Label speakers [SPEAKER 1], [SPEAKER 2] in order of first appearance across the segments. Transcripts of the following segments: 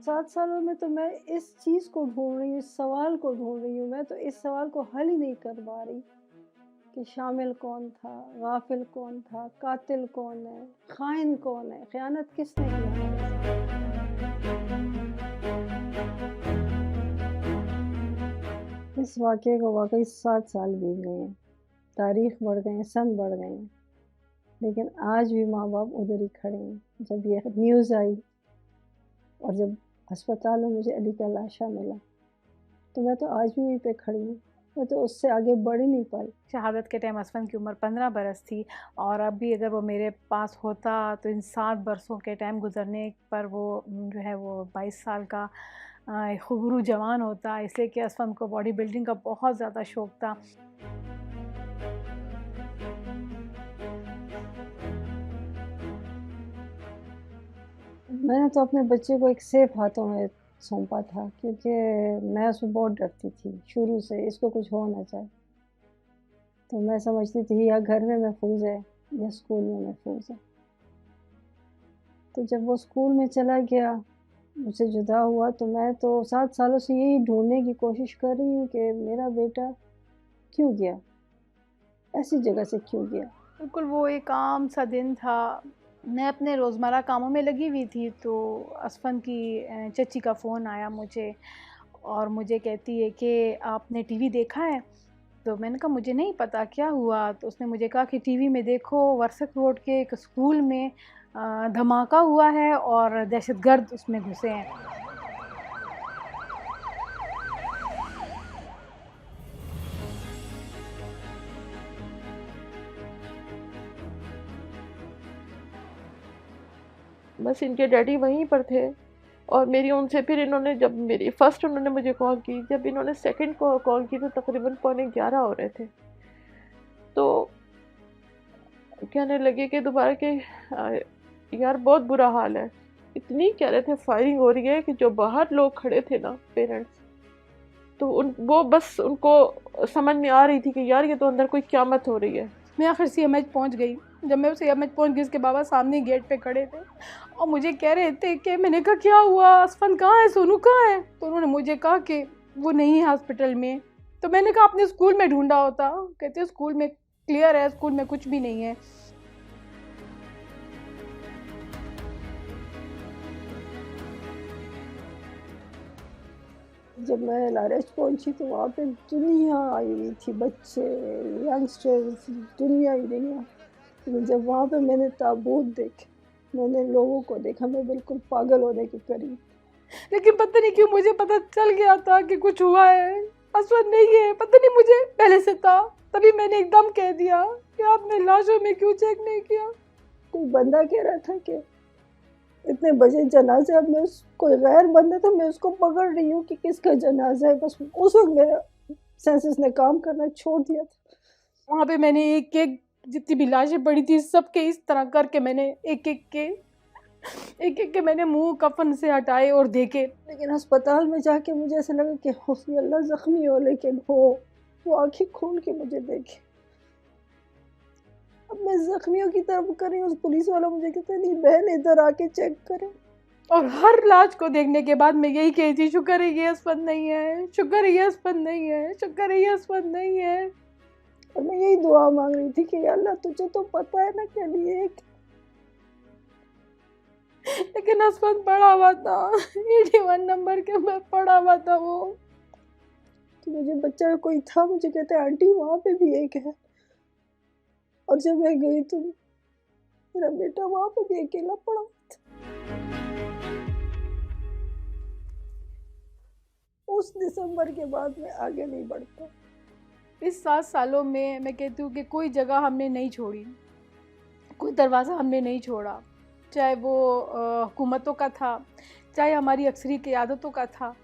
[SPEAKER 1] 7 सालों में तो मैं इस चीज़ को ढूँढ रही हूँ, इस सवाल को ढूँढ रही हूँ, मैं तो इस सवाल को हल ही नहीं कर पा रही कि शामिल कौन था, गाफ़िल कौन था, कातिल कौन है, ख़ाइन कौन है, ख़यानत किसने की हमारे साथ। इस वाक़ये को वाक़ई 7 साल बीत गए हैं, तारीख़ बढ़ गए हैं, सन बढ़ गए हैं, लेकिन आज भी माँ-बाप उधर ही खड़े हैं। जब ये न्यूज़ आई और जब अस्पताल में मुझे अली का लाशा मिला, तो मैं तो आज भी वहीं पे खड़ी हूँ, मैं तो उससे आगे बढ़ ही नहीं पाई।
[SPEAKER 2] शहादत के टाइम असफ़न की उम्र 15 बरस थी और अब भी अगर वो मेरे पास होता तो इन 7 बरसों के टाइम गुज़रने पर वो जो है वो 22 साल का खूबरू जवान होता, इसलिए कि असफ़न को बॉडी बिल्डिंग का बहुत ज़्यादा शौक़ था।
[SPEAKER 1] मैंने तो अपने बच्चे को एक सेफ हाथों में सौंपा था, क्योंकि मैं उसमें बहुत डरती थी शुरू से, इसको कुछ हो ना जाए। तो मैं समझती थी या घर में महफूज है या स्कूल में महफूज है। तो जब वो स्कूल में चला गया, मुझसे जुदा हुआ, तो मैं तो 7 सालों से यही ढूंढने की कोशिश कर रही हूँ कि मेरा बेटा क्यों गया, ऐसी जगह से क्यों गया।
[SPEAKER 2] बिल्कुल वो एक आम सा दिन था, मैं अपने रोज़मर्रा कामों में लगी हुई थी तो असफ़न की चची का फ़ोन आया मुझे और मुझे कहती है कि आपने टीवी देखा है? तो मैंने कहा मुझे नहीं पता क्या हुआ? तो उसने मुझे कहा कि टीवी में देखो वर्सक रोड के एक स्कूल में धमाका हुआ है और दहशतगर्द उसमें घुसे हैं।
[SPEAKER 3] बस इनके डैडी वहीं पर थे और मेरी उनसे फिर इन्होंने जब मेरी फर्स्ट उन्होंने मुझे कॉल की, जब इन्होंने सेकंड को कॉल की तो तकरीबन 11:15 हो रहे थे। तो कहने लगे कि दोबारा के यार बहुत बुरा हाल है। इतनी कह रहे थे फायरिंग हो रही है कि जो बाहर लोग खड़े थे ना पेरेंट्स, तो वो बस उनको समझ में आ रही थी कि यार ये तो अंदर कोई क़यामत हो रही है।
[SPEAKER 2] मैं आखिर सीएमएच पहुंच गई। जब मैं सीएमएच पहुंच गई उसके बाबा सामने गेट पे खड़े थे और मुझे कह रहे थे कि मैंने कहा क्या हुआ, असफ़न कहाँ है, सोनू कहाँ है? तो उन्होंने मुझे कहा कि वो नहीं है हॉस्पिटल में। तो मैंने कहा आपने स्कूल में ढूंढा होता। कहते स्कूल में क्लियर है, स्कूल में कुछ भी नहीं है।
[SPEAKER 1] जब मैं लारेज पहुंची तो वहाँ पे दुनिया आई हुई थी, बच्चे, यंगस्टर्स, दुनिया ही दुनिया। तो जब वहाँ पे मैंने ताबूत देखे, मैंने लोगों को देखा, मैं बिल्कुल पागल होने के करीब।
[SPEAKER 2] लेकिन पता नहीं क्यों मुझे पता चल गया था कि कुछ हुआ है, असफ़न नहीं है। पता नहीं मुझे पहले से था, तभी मैंने एकदम कह दिया कि आपने लाशों में क्यों चेक नहीं किया।
[SPEAKER 1] कोई बंदा कह रहा था कि इतने बजे जनाजा, अब मैं कोई गैर बंदा था, मैं उसको पकड़ रही हूँ कि किसका जनाजा है। बस उस वक्त मेरा सेंसेस ने काम करना छोड़ दिया था।
[SPEAKER 2] वहाँ पे मैंने एक एक जितनी भी लाशें पड़ी थी सबके इस तरह करके मैंने एक एक के मैंने मुंह कफन से हटाए और देखे।
[SPEAKER 1] लेकिन अस्पताल में जाके मुझे ऐसा लगा कि हो अल्लाह ज़ख्मी हो, लेकिन वो आँखें खोल के मुझे देखे। अब मैं ज़ख्मियों की तरफ कर रही हूँ, उस पुलिस वाला मुझे कहता है नहीं बहन इधर आके चेक करें।
[SPEAKER 2] और हर लाश को देखने के बाद मैं यही कही थी शुक्र है ये असफ़न नहीं है, शुक्र है ये असफ़न नहीं है, शुक्र है ये असफ़न नहीं है।
[SPEAKER 1] और मैं यही दुआ मांग रही थी कि अल्लाह तुझे तो पता है ना क्या लिए।
[SPEAKER 2] लेकिन असफ़न पड़ा हुआ था 81 नंबर के मैं पड़ा हुआ था वो।
[SPEAKER 1] तो मुझे बच्चा कोई था, मुझे कहते हैं आंटी वहाँ पे भी एक है। और जब मैं गई तो मेरा बेटा वहाँ पे भी अकेला पड़ा था। उस दिसंबर के बाद मैं आगे नहीं बढ़ता।
[SPEAKER 2] इस 7 सालों में मैं कहती हूँ कि कोई जगह हमने नहीं छोड़ी, कोई दरवाज़ा हमने नहीं छोड़ा, चाहे वो हुकूमतों का था, चाहे हमारी अक्सरी क़यादतों का था,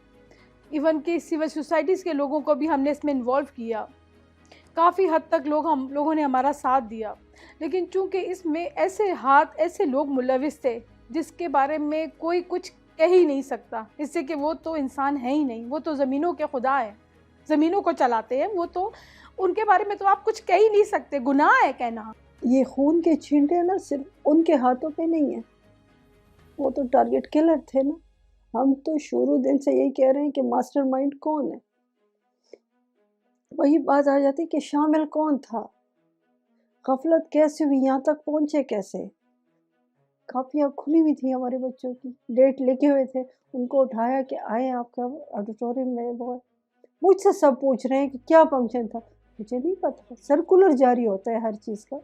[SPEAKER 2] इवन कि सिविल सोसाइटीज़ के लोगों को भी हमने इसमें इन्वॉल्व किया। काफ़ी हद तक हम लोगों ने हमारा साथ दिया, लेकिन चूँकि इसमें ऐसे हाथ, ऐसे लोग मुलविस थे जिसके बारे में कोई कुछ कह ही नहीं सकता, इससे कि वो तो इंसान है ही नहीं, वो तो ज़मीनों के खुदा हैं, ज़मीनों को चलाते हैं, वो तो उनके बारे में तो आप कुछ कह ही नहीं सकते, गुनाह है कहना।
[SPEAKER 1] یہ خون کے چھینٹے نا صرف ان کے ہاتھوں پہ نہیں ہیں، وہ تو ٹارگٹ کلر تھے نا. ہم تو شروع دن سے یہی کہہ رہے ہیں کہ ماسٹر مائنڈ کون ہے. وہی بات آ جاتی کہ شامل کون تھا، غفلت کیسے ہوئی، یہاں تک پہنچے کیسے. کاپیاں کھلی ہوئی تھی ہمارے بچوں کی، ڈیٹ لکھے ہوئے تھے، ان کو اٹھایا کہ آئے آپ کا آڈیٹوریم میں. وہ مجھ سے سب پوچھ رہے ہیں کہ کیا فنکشن تھا. مجھے نہیں پتا، سرکولر جاری ہوتا ہے ہر چیز کا.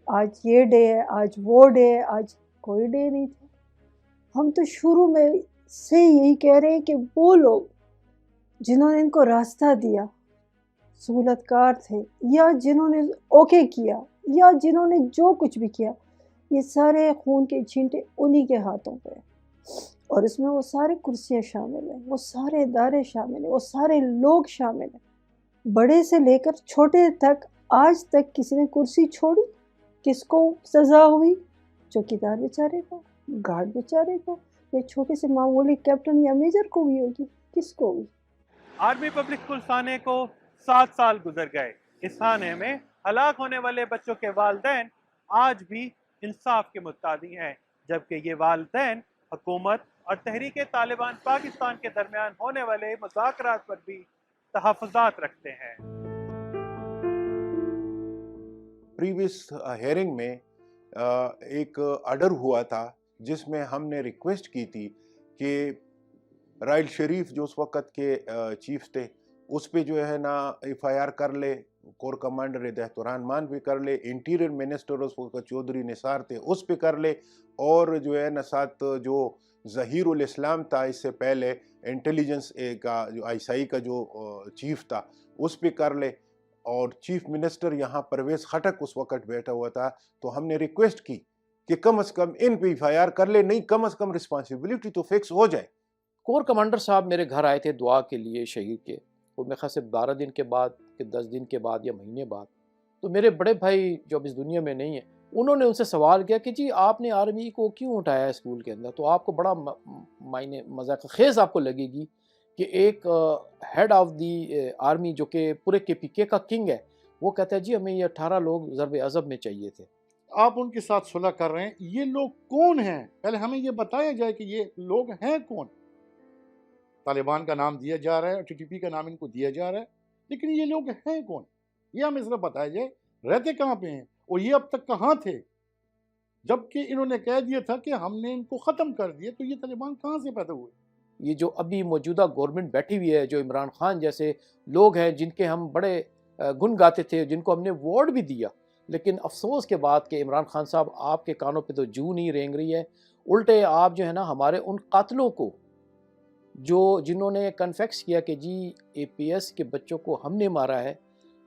[SPEAKER 1] آج یہ ڈے ہے، آج وہ ڈے ہے، آج کوئی ڈے نہیں تھا. ہم تو شروع میں سے یہی کہہ رہے ہیں کہ وہ لوگ جنہوں نے ان کو راستہ دیا، سہولت کار تھے، یا جنہوں نے اوکے کیا، یا جنہوں نے جو کچھ بھی کیا، یہ سارے خون کے چھینٹے انہی کے ہاتھوں پہ ہیں. اور اس میں وہ سارے کرسیاں شامل ہیں، وہ سارے ادارے شامل ہیں، وہ سارے لوگ شامل ہیں، بڑے سے لے کر چھوٹے تک. آج تک کسی نے کرسی چھوڑی؟ کس کو سزا ہوئی؟ چوکیدار بیچارے کو، گارڈ بیچارے کو، یا چھوٹے سے معمولی کیپٹن یا میجر کو بھی ہوگی. کس کو ہوئی؟
[SPEAKER 4] آرمی پبلک اسکول سانے کو 7 سال گزر گئے. اس تھانے میں ہلاک ہونے والے بچوں کے والدین آج بھی انصاف کے متقاضی ہیں، جبکہ یہ والدین حکومت اور تحریک طالبان پاکستان کے درمیان ہونے والے مذاکرات پر بھی تحفظات رکھتے ہیں.
[SPEAKER 5] پریویس ہیئرنگ میں ایک آرڈر ہوا تھا جس میں ہم نے ریکویسٹ کی تھی کہ رائل شریف جو اس وقت کے چیف تھے اس پہ جو ہے نا ایف آئی آر کر لے، کور کمانڈر ہدایت الرحمان پہ کر لے، انٹیریئر منسٹر اس وقت چودھری نثار تھے اس پہ کر لے، اور جو ہے نا ساتھ جو ظہیر الاسلام تھا اس سے پہلے انٹیلیجنس کا جو آئی ایس آئی کا جو چیف تھا اس پہ کر لے، اور چیف منسٹر یہاں پرویز خٹک اس وقت بیٹھا ہوا تھا. تو ہم نے ریکویسٹ کی کہ کم از کم ان پہ ایف آئی آر کر لے، نہیں کم از کم رسپانسبلٹی تو فکس ہو جائے.
[SPEAKER 6] کور کمانڈر صاحب میرے گھر آئے تھے دعا کے لیے شہید کے، وہ میرے خیال سے 12 دن کے بعد کہ 10 دن کے بعد یا مہینے بعد. تو میرے بڑے بھائی جو اب اس دنیا میں نہیں ہیں، انہوں نے ان سے سوال کیا کہ جی آپ نے آرمی کو کیوں اٹھایا ہے اسکول کے اندر؟ تو آپ کو بڑا معنی مذاق خیز آپ کو لگے گی کہ ایک ہیڈ آف دی آرمی جو کہ پورے کے پی کے کا کنگ ہے، وہ کہتا ہے جی ہمیں یہ 18 لوگ ضرب عضب میں چاہیے تھے.
[SPEAKER 7] آپ ان کے ساتھ صلح کر رہے ہیں، یہ لوگ کون ہیں؟ پہلے ہمیں یہ بتایا جائے کہ یہ لوگ ہیں کون. طالبان کا نام دیا جا رہا ہے، ٹی ٹی پی کا نام ان کو دیا جا رہا ہے، لیکن یہ لوگ ہیں کون؟ یہ ہمیں ذرا بتایا جائے، رہتے کہاں پہ ہیں اور یہ اب تک کہاں تھے؟ جبکہ انہوں نے کہہ دیا تھا کہ ہم نے ان کو ختم کر دیا، تو یہ طالبان کہاں سے پیدا ہوئے؟
[SPEAKER 6] یہ جو ابھی موجودہ گورنمنٹ بیٹھی ہوئی ہے، جو عمران خان جیسے لوگ ہیں جن کے ہم بڑے گن گاتے تھے، جن کو ہم نے وارڈ بھی دیا، لیکن افسوس کے بعد کہ عمران خان صاحب آپ کے کانوں پہ تو جو نہیں رینگ رہی ہے، الٹے آپ جو ہے نا ہمارے ان قاتلوں کو جنہوں نے کنفیکس کیا کہ جی اے پی ایس کے بچوں کو ہم نے مارا ہے،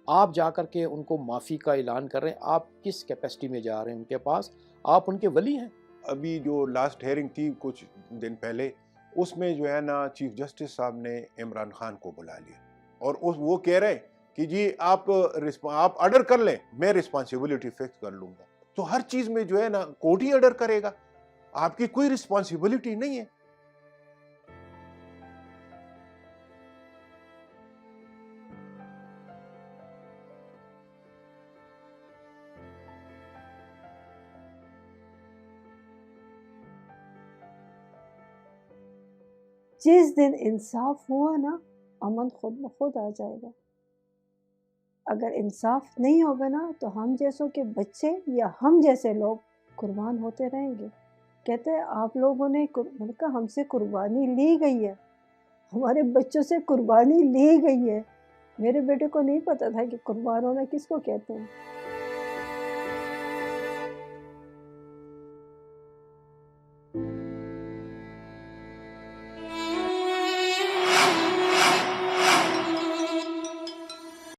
[SPEAKER 6] آپ جا کر کے ان کو معافی کا اعلان کر رہے ہیں. آپ کس کیپیسٹی میں جا رہے ہیں ان کے پاس؟ آپ ان کے ولی ہیں.
[SPEAKER 5] ابھی جو لاسٹ ہیئرنگ تھی کچھ دن پہلے، اس میں جو ہے نا چیف جسٹس صاحب نے عمران خان کو بلا لیا، اور وہ کہہ رہے کہ جی آپ آرڈر کر لیں، میں رسپانسبلٹی فکس کر لوں گا. تو ہر چیز میں جو ہے نا کورٹ ہی آرڈر کرے گا، آپ کی کوئی رسپانسبلٹی نہیں ہے.
[SPEAKER 1] جس دن انصاف ہوا نا، امن خود بخود آ جائے گا. اگر انصاف نہیں ہوگا نا تو ہم جیسوں کے بچے یا ہم جیسے لوگ قربان ہوتے رہیں گے. کہتے ہیں آپ لوگوں نے، میں نے کہا ہم سے قربانی لی گئی ہے، ہمارے بچوں سے قربانی لی گئی ہے. میرے بیٹے کو نہیں پتا تھا کہ قربان ہونا کس کو کہتے ہیں.